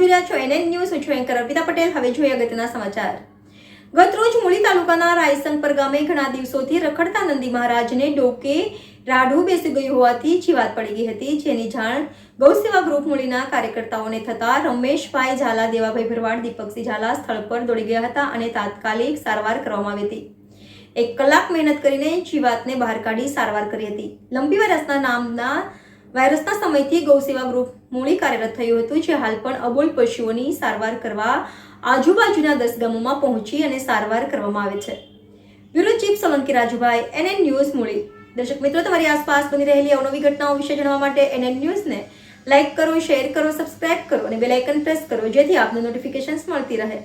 જોઈ રહ્યા છો NN ન્યૂઝ. હું છું એન્કર અર્પિતા પટેલ. હવે જોઈએ અગત્યના સમાચાર. ગતરોજ મૂળી તાલુકાના રાયસંગપર ગામે ઘણા દિવસોથી રખડતા નંદી મહારાજને ડોકે રાઢું બેસી ગયું હોવાથી જીવાત પડી ગઈ હતી, જેની જાણ ગૌસેવા ગ્રુપ મૂળીના કાર્યકર્તાઓને થતા રમેશભાઈ ઝાલા, દેવાભાઈ ભરવાડ, દીપકસિંહ ઝાલા સ્થળ પર દોડી ગયા હતા અને તાત્કાલિક સારવાર કરવામાં આવી હતી. 1 કલાક મહેનત કરીને જીવાતને બહાર કાઢી સારવાર કરી હતી. લંબી વાયરસના સમયથી ગૌસેવા ગ્રુપ મૂળી કાર્યરત થયું હતું, જે હાલ પણ અબોલ પશુઓની સારવાર કરવા આજુબાજુના 10 ગામોમાં પહોંચી અને સારવાર કરવામાં આવે છે. Bureau chief Solanki Rajubhai, NN news Muli. દર્શક મિત્રો, તમારી આસપાસ બની રહેલી અવનવી ઘટનાઓ વિશે જાણવા માટે NN ન્યૂઝને લાઇક કરો, શેર કરો, સબસ્ક્રાઇબ કરો અને બેલ આઇકન પ્રેસ કરો, જેથી આપને નોટિફિકેશન્સ મળતી રહે.